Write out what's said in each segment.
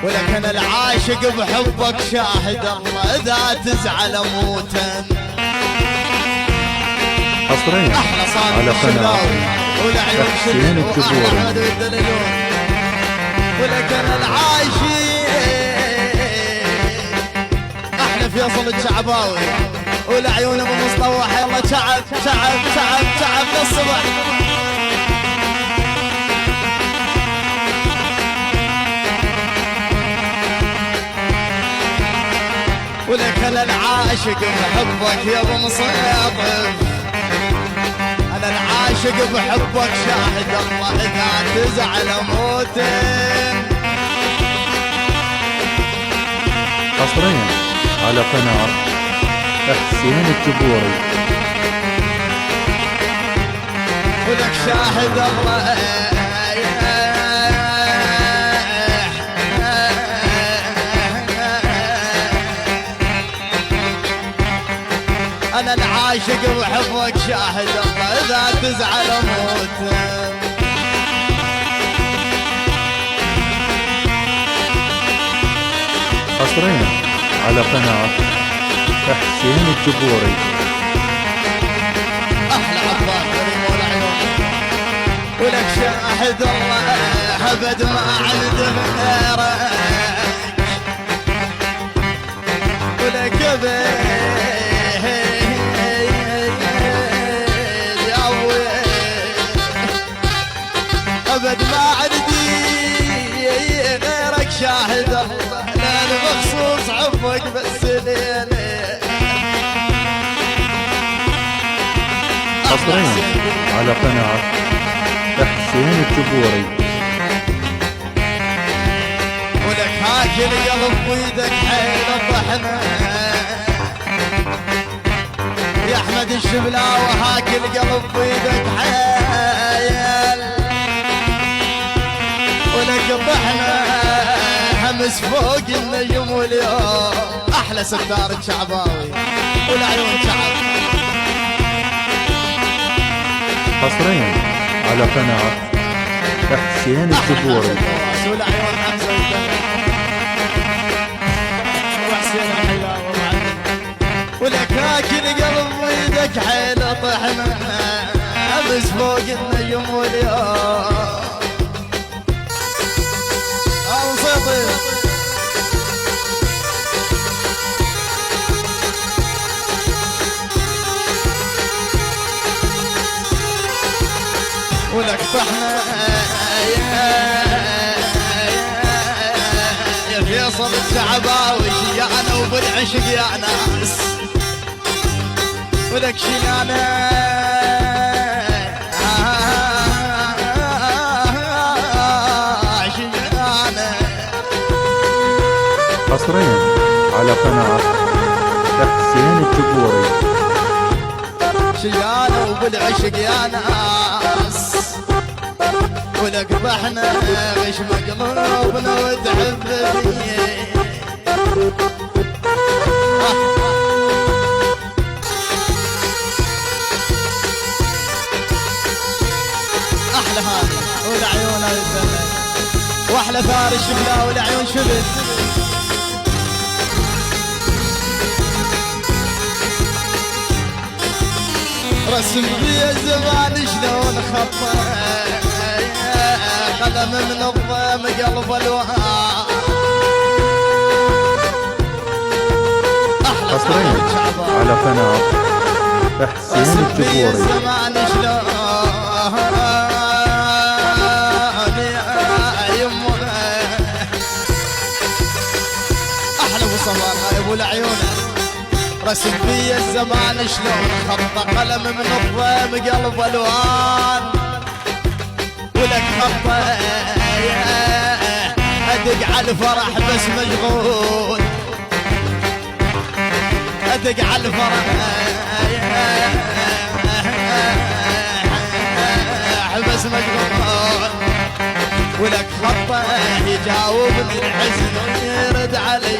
ولكن العاشق بحبك شاهد الله إذا تزعل موتا. حصريا على قناة حسين الجبوري. ولكن العاشق احنا فيصل الشعباوي والعيون ابو مصطوح يلا تعب تعب تعب تعب للصبح. ولكن العاشق بحبك يا ابو مصطوح، انا العاشق بحبك شاهد الله اذا تزعل موتين. حصريا على قناة حسين الجبوري. ولك شاهد الله انا العاشق وحبك شاهد الله اذا تزعل موت. حصريا على قناة حسين الجبوري. احلى عباد كريم والعيون. ولك شاهد الله ابد ما عند غيرك. ولك ابد ما عندي غيرك شاهد الله. انا بخصوص حبك بس ليلي. حصريا على قناة حسين الجبوري. ولك هاكل قلب بيدك حيل طحنا يا احمد الشبلاوي، هاكل قلب بيدك حيل. ولك طحنا همس فوق النجم واليوم. احلى ستار الشعباوي والعيون شعب. حصريا على قناة حسين الجبوري. والعيون حمزه وحسين الحلاوه. ولك هاكل قلب بيدك حيل طحنا همس فوق النجم واليوم. ولك طحنا يا فيصل الشعباوي شيعنا وبالعشق يا ناس. ولك شيعنا حصريا على قناة حسين الجبوري. شيانا وبالعشق يا ناس. ولك ضحنا غش مقلوبنا وتحبني. احلى هذا والعيون الزمن واحلى ثار الشبلا والعيون شبل. رسم بي الزمان شلون خطه قلم من الضيم قلب الوهاب. حصريا على قناة حسين الجبوري. الزمان شلون يمه احلى ابو صفار هاي ابو العيون. رسم في الزمان شلون خطه قلم من الضيم قلب الوان. ولك خطه ادق على الفرح بس مشغول. ادق على الفرح بس مشغول. ولك خطه يجاوبني الحزن ويرد علي.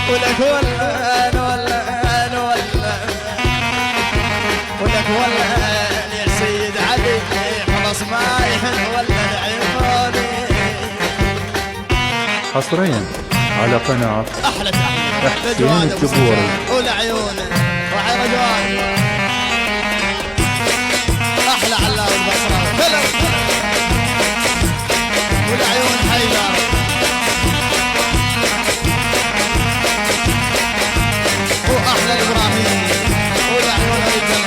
ولك ولان ولان ولان. ولك ولان يا سيد علي خلص ما يهن ولان عيوني. حصريا على قناة احلى تحية حسين الجبوري والعيون وحي رجوان احلى علاوي البصراوي كلام والعيون حيدر واحلى الابراهيم والعيون حيدر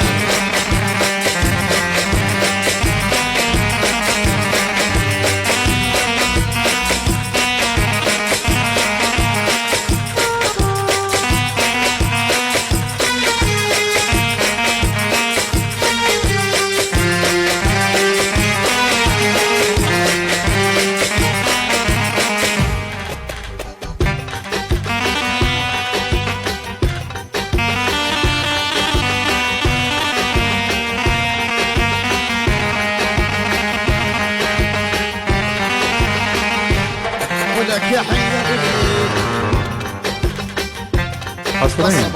حصريا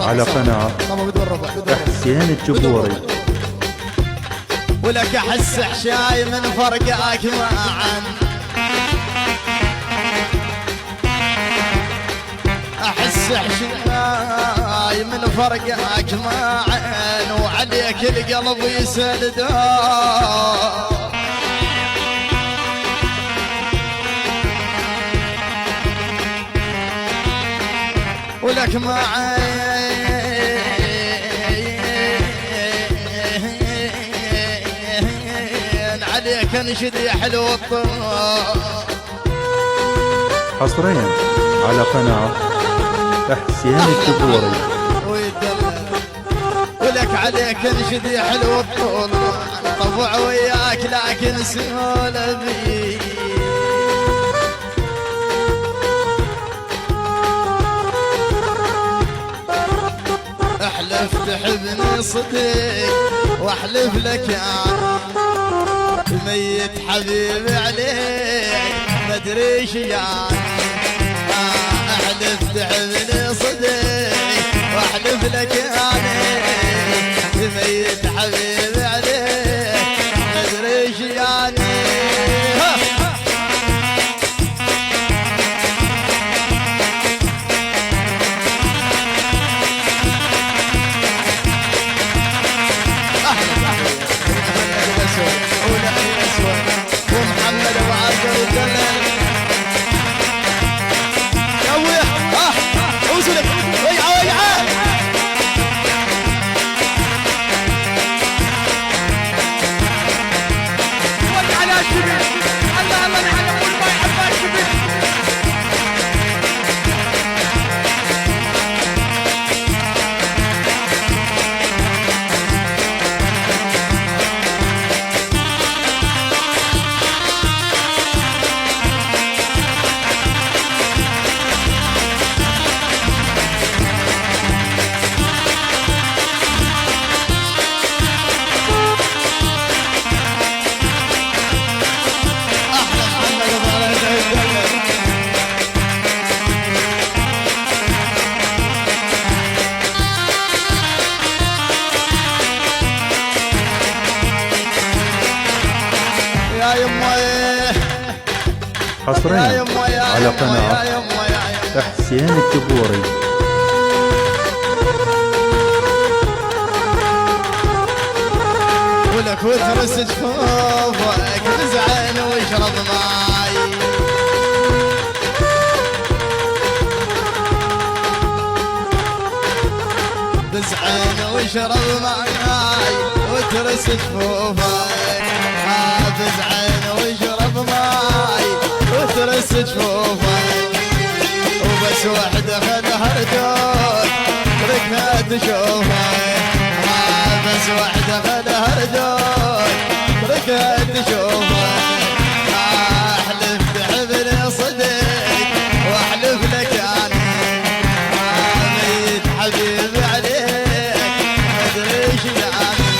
على قناة حسين الجبوري. ولك احس حشاي من فرقك معا احس حشاي من فرقك معا وعليك القلب يسدد ولك معي عليك انشد يا حلو الطرق. حصريا على قناة حسين الجبوري. ولك عليك انشد يا حلو الطول طبع وياك لكن سولفي احلف تحبني صدق واحلف لك انا ميت حبيبي عليك ما ادري ايش يعني احلف تحبني صدق واحلف لك انا ميت حبيبي عليك ما ادري ايش يعني ومحمد ابو عبد الجلال يوه اوزلك ويعه ويعه ويع على الشبل الله الله يحلى كل ما يحب الشبل حصريا على قناة حسين الجبوري. ولك وترس جفوفك بزعل واشرب ماي بزعل واشرب ماي وترس جفوفك بزعل واشرب ماي وترس جفوفك وبس وحده خدها ردود تركها تشوفك بس وحده خدها ردود تركها تشوفك احلف تحبني صدق واحلف لك انا ميت حبيبي عليك ما ادري ايش يعني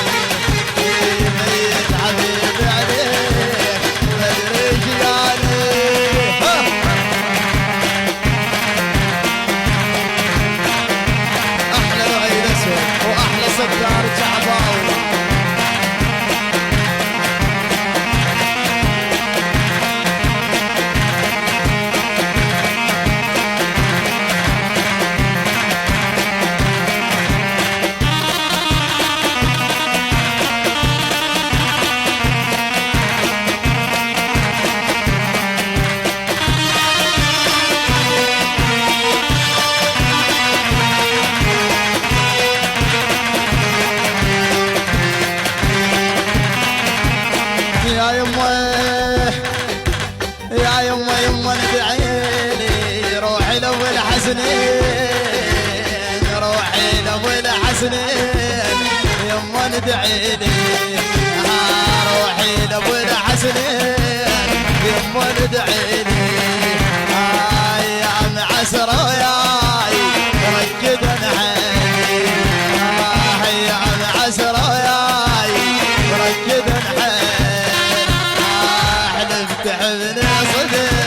ميت حبيبي عليك ما ادري ايش يعني احلى لؤي الاسود واحلى صدار شعباوي ندعي لي روحي لابو الحسنين يما ندعي لي ايام عسره وياي ركدن حيلي ايام عسره وياي ركدن حيلي حلفت حبني صدق